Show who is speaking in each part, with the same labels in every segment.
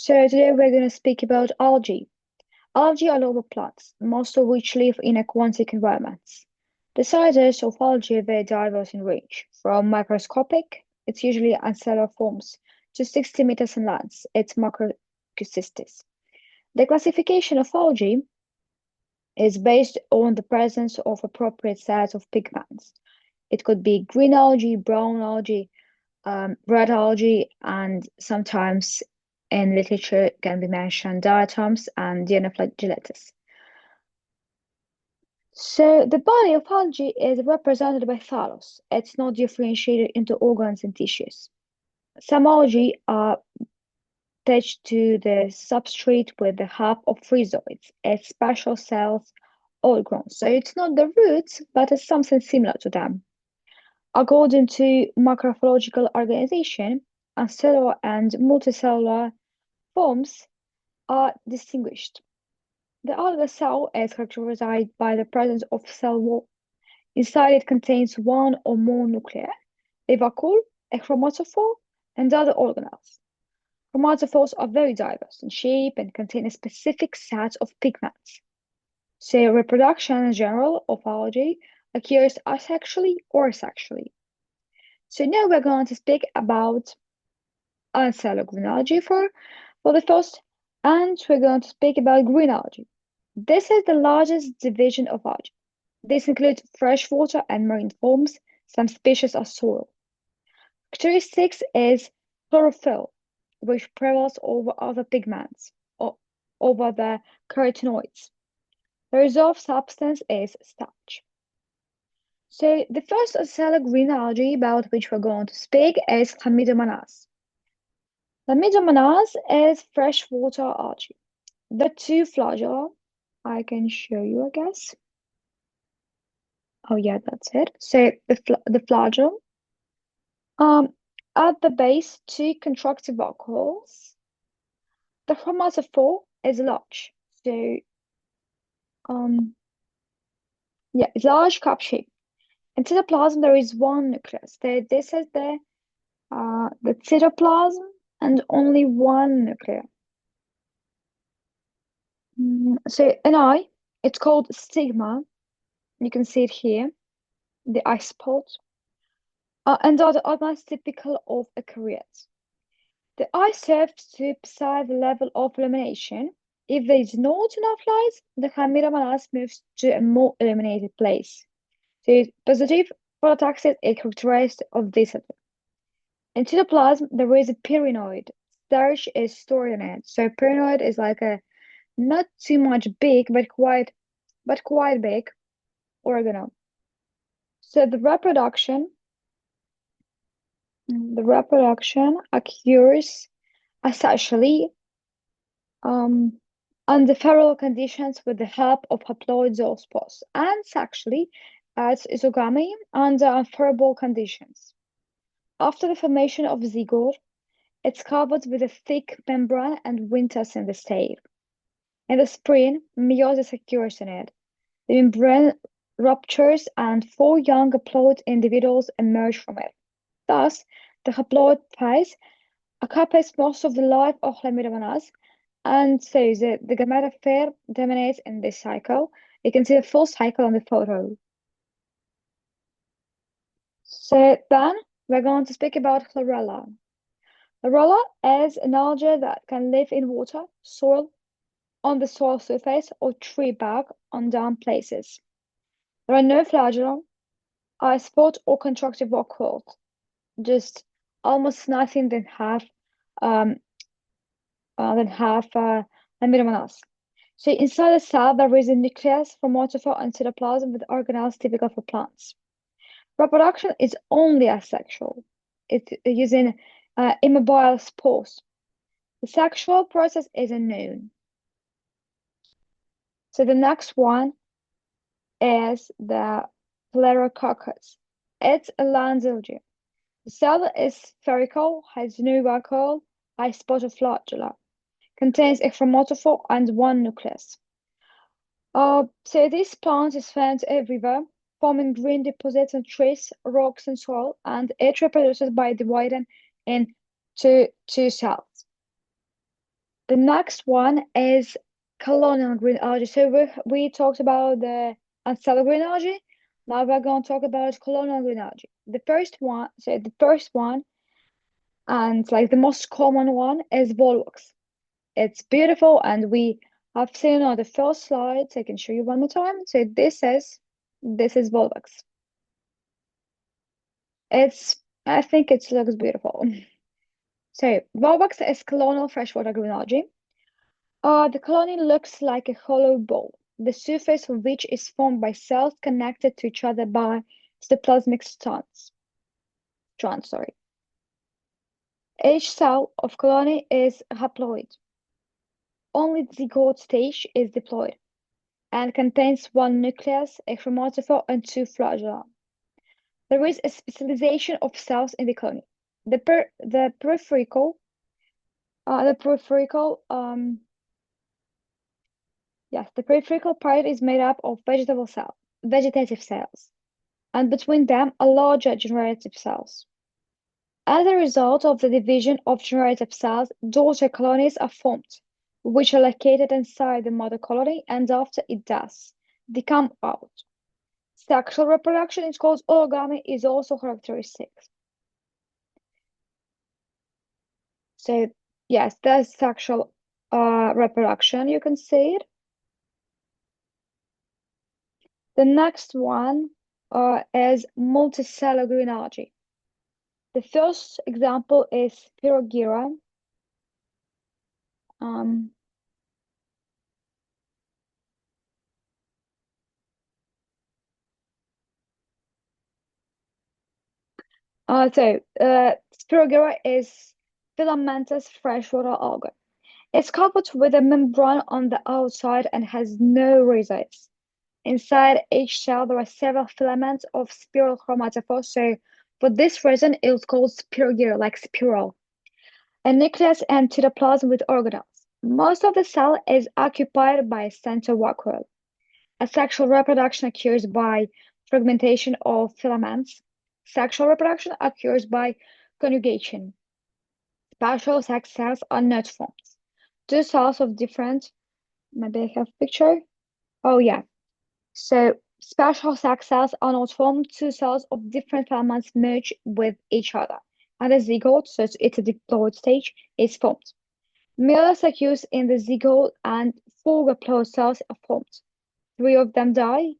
Speaker 1: So today we're going to speak about algae. Algae are lower plants, most of which live in aquatic environments. The sizes of algae vary diverse in range, from microscopic, it's usually acellular forms, to 60 meters in length, it's macrocystis. The classification of algae is based on the presence of appropriate sets of pigments. It could be green algae, brown algae, red algae, and sometimes in literature can be mentioned diatoms and dinoflagellates. So the body of algae is represented by thallus. It's not differentiated into organs and tissues. Some algae are attached to the substrate with the help of rhizoids. It's special cells all grown. So it's not the roots, but it's something similar to them. According to macrobiological organization, acellular and multicellular forms are distinguished. The alga cell is characterized by the presence of cell wall. Inside it contains one or more nuclei, a vacuole, a chromatophore, and other organelles. Chromatophores are very diverse in shape and contain a specific set of pigments. So reproduction in general of algae occurs asexually or sexually. So now we're going to speak about unacellular green algae for the first, and we're going to speak about green algae. This is the largest division of algae. This includes freshwater and marine forms. Some species are soil. Characteristics is chlorophyll, which prevails over other pigments or over the carotenoids. The resolved substance is starch. So the first acellular green algae about which we're going to speak is Chlamydomonas. Chlamydomonas is freshwater algae. The two flagella, I can show you, I guess. Oh yeah, that's it. So the flagellum, um, at the base, two contractive vacuoles. The chromatophore is large. So yeah, it's large cup shape. In cytoplasm, there is one nucleus. So this is the cytoplasm and only one nucleus. So an eye, it's called stigma. You can see it here, the eye spot. And are the organs typical of eukaryotes. The eye serves to decide the level of illumination. If there is not enough light, the chlamydomonas moves to a more illuminated place. So positive phototaxis is characteristic of this event. In cytoplasm, there is a pyrenoid. Starch is stored in it. So pyrenoid is like a not too much big, but quite big organelle. So the reproduction occurs essentially um, under favorable conditions with the help of haploid zoospores, and sexually as isogamy under unfavorable conditions. After the formation of zygote, it's covered with a thick membrane and winters in the state. In the spring, meiosis occurs in it. The membrane ruptures and four young haploid individuals emerge from it. Thus, the haploid phase occupies most of the life of Chlamydomonas, and so the gametosphere terminates in this cycle. You can see the full cycle on the photo. So then we're going to speak about chlorella. Chlorella is an algae that can live in water, soil, on the soil surface, or tree bark on damp places. There are no flagellum, eye spot, or contractive vacuole. Just almost nothing um, than have Chlamydomonas. So inside the cell, there is a nucleus, chromatophore, and cytoplasm with organelles typical for plants. Reproduction is only asexual. It's using immobile spores. The sexual process is unknown. So the next one is the Plerococcus. It's a land algae. The cell is spherical, has no vacuole, eye spot or flagella, contains a chromatophore and one nucleus. So this plant is found everywhere, forming green deposits on trees, rocks, and soil, and it reproduces by dividing in two cells. The next one is colonial green algae. So we talked about the ancestral green algae. Now we're going to talk about colonial green algae. The first one, and like the most common one, is volvox. It's beautiful, and we have seen on the first slide. So I can show you one more time. So this is volvox. I think it looks beautiful. So volvox is colonial freshwater green algae. The colony looks like a hollow ball, the surface of which is formed by cells connected to each other by cytoplasmic strands. Each cell of colony is haploid. Only the zygote stage is diploid and contains one nucleus, a chromatophore, and two flagella. There is a specialization of cells in the colony. The peripheral, the peripheral, yes, the peripheral part is made up of vegetative cells, and between them are larger generative cells. As a result of the division of generative cells, daughter colonies are formed, which are located inside the mother colony, and after it does, they come out. Sexual reproduction is called origami is also characteristic. So yes, that's sexual reproduction, you can see it. The next one is multicellular green algae. The first example is Spirogyra. Um, Spirogyra is filamentous freshwater algae. It's covered with a membrane on the outside and has no rhizoids. Inside each cell, there are several filaments of spiral chromatophore. So, for this reason, it's called spirogyra, like spiral. A nucleus and cytoplasm with organelles. Most of the cell is occupied by a center vacuole. Asexual reproduction occurs by fragmentation of filaments. Sexual reproduction occurs by conjugation. Partial sex cells are not formed. Two cells of different, maybe I have a picture. Oh yeah. So special sex cells are not formed. Two cells of different filaments merge with each other. And the zygote, so it's a diploid stage, is formed. Males occurs in the zygote and four diploid cells are formed. Three of them die,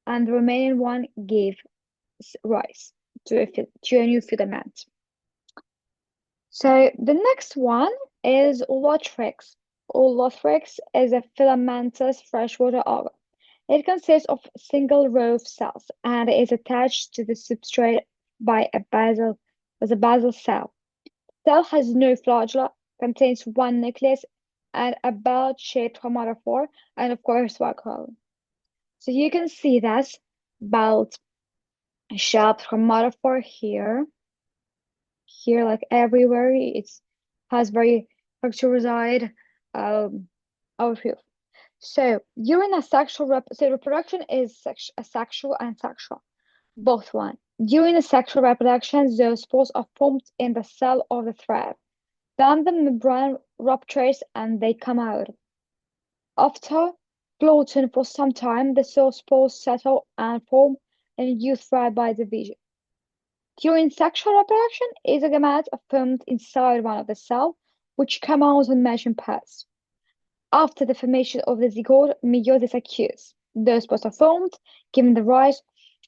Speaker 1: and the remaining one gives rise to a new filament. So the next one is Ulothrix. Ulothrix is a filamentous freshwater alga. It consists of single row of cells and is attached to the substrate by a basal cell. Cell has no flagella, contains one nucleus and a belt-shaped chromatophore, and of course vacuole. So you can see that belt-shaped chromatophore here like everywhere. It has very characterized overview. So during reproduction is asexual and sexual, both one. During the sexual reproduction, those spores are formed in the cell of the thread. Then the membrane ruptures and they come out. After floating for some time, the cell spores settle and form a new thread by division. During sexual reproduction, gametes are formed inside one of the cells, which come out on matching pairs. After the formation of the zygote, meiosis occurs. Those spores are formed, giving the rise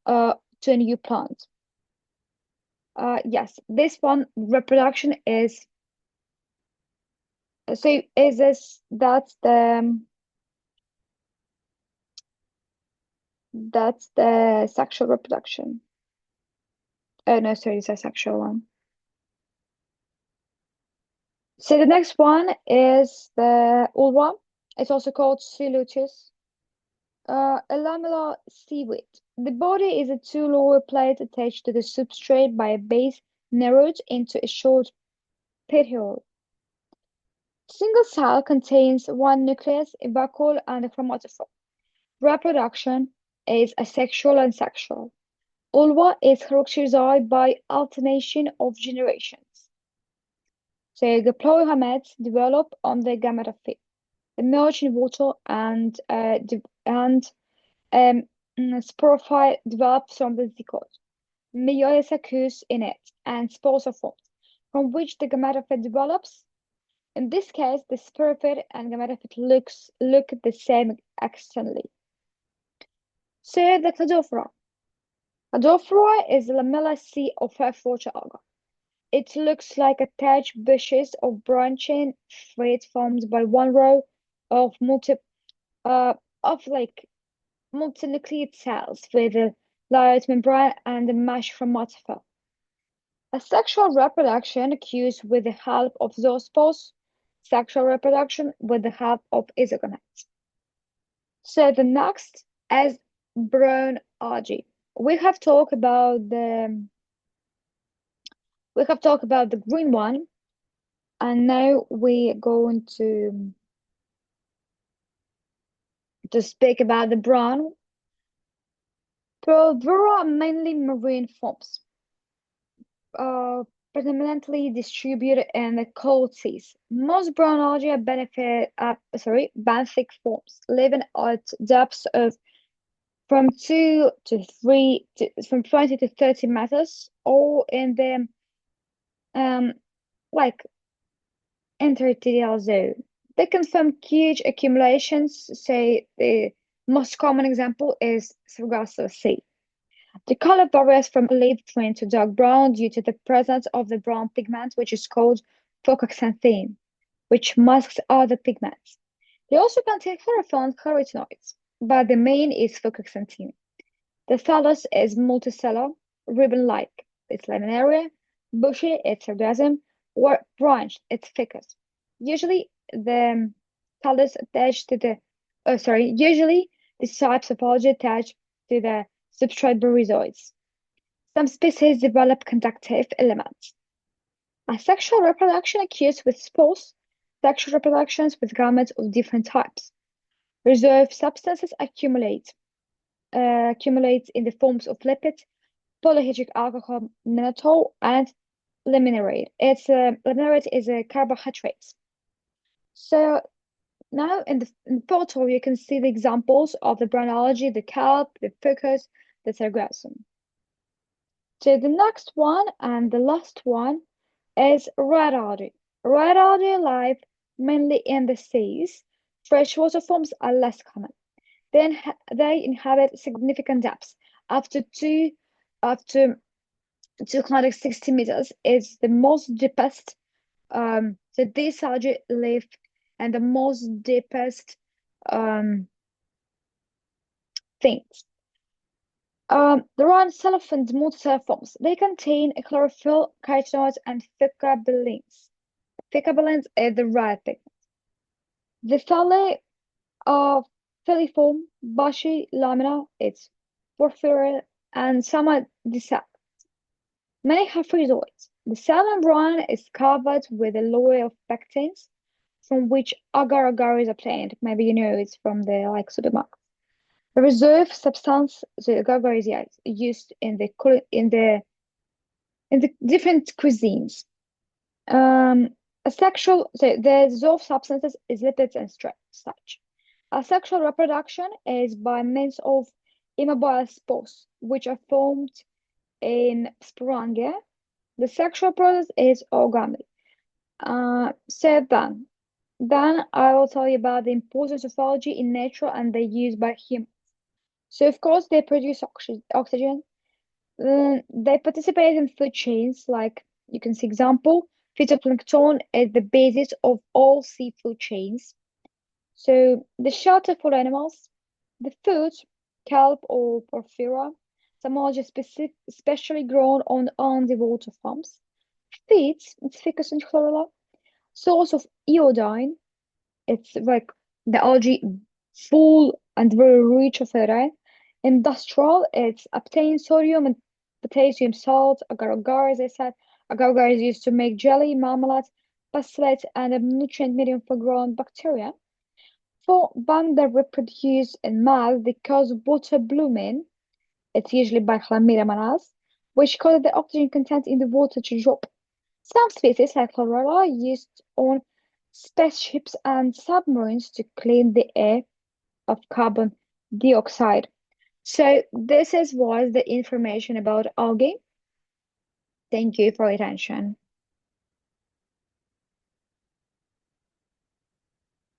Speaker 1: to a new plant. Yes, this one reproduction is so is this that's the sexual reproduction. Oh no, sorry, it's a sexual one. So the next one is the ulva. It's also called Celotes. A lamellar seaweed. The body is a two lower plates attached to the substrate by a base narrowed into a short petiole. Single cell contains one nucleus, a vacuole, and a chromatophore. Reproduction is asexual and sexual. Ulva is characterized by alternation of generations. So the plurigametes develop on the gametophyte, emerge in water, and sporophyte develops from the zygote. Meiosis occurs in it, and spores are formed, from which the gametophyte develops. In this case, the sporophyte and gametophyte look the same externally. So the Cladophora. Cladophora is a lamella sea of freshwater alga. It looks like attached bushes of branching threads formed by one row of uh, like multinucleate cells with a layered membrane and a mesh chromatophore. Asexual reproduction occurs with the help of zoospores, sexual reproduction with the help of isogametes. So the next is brown algae. We have talked about the green one, and now we're going to speak about the brown. Provera are mainly marine forms, uh, predominantly distributed in the cold seas. Most brown algae benthic forms, living at depths of from 20 to 30 meters, or in the um like intertidal zone. They can form huge accumulations. Say the most common example is Sargasso Sea. The color varies from olive green to dark brown due to the presence of the brown pigment, which is called phocoxanthin, which masks other pigments. They also contain chlorophyll and carotenoids, but the main is phocoxanthin. The thallus is multicellular, ribbon-like. It's laminaria, bushy, it's orgasm, or branched, it's ficus. Usually the thallus attached to the usually these types of algae attached to the substrate rhizoids. Some species develop conductive elements. Asexual reproduction occurs with spores, sexual reproductions with gametes of different types. Reserve substances accumulate in the forms of lipids, polyhydric alcohol, mannitol, and laminarate. Laminarate is a carbohydrate. So now in the photo you can see the examples of the brown algae, the kelp, the fucus, the sargassum. So the next one and the last one is red algae. Red algae live mainly in the seas. Freshwater forms are less common. They inhabit significant depths. After two, after 260 meters is the most deepest. So these algae live in the most deepest things. There are cellophane multicellular forms. They contain chlorophyll, carotenoids, and ficabelins. Ficabelins is the red pigment. The thalli are filiform, bushy, lamina, it's porphyral, and some are dissect. Many have rhizoids. The cell membrane is covered with a layer of pectins, from which agar-agar is obtained. Maybe you know it's from the supermarket. The reserve substance, the agar-agar is used in the different cuisines. The dissolved substances is lipids and starch. Asexual reproduction is by means of immobile spores, which are formed in sporangia. The sexual process is origami. So then I will tell you about the importance of algae in nature and their use by humans. So of course they produce oxygen. They participate in food chains, like you can see example. Phytoplankton is the basis of all seafood chains. So the shelter for animals, the food, kelp or porphyra, some algae especially grown on the water farms. Feeds, it's ficus and chlorella. Source of iodine, it's like the algae full and very rich of iodine. Industrial, it's obtain sodium and potassium salt. Agar-agar, as I said. Agar-agar is used to make jelly, marmalade, pastillate, and a nutrient medium for growing bacteria. For when they reproduce in males, they cause water blooming. It's usually by chlamydia manas, which causes the oxygen content in the water to drop. Some species, like chlorella, used on spaceships and submarines to clean the air of carbon dioxide. So this is was the information about algae. Thank you for your attention.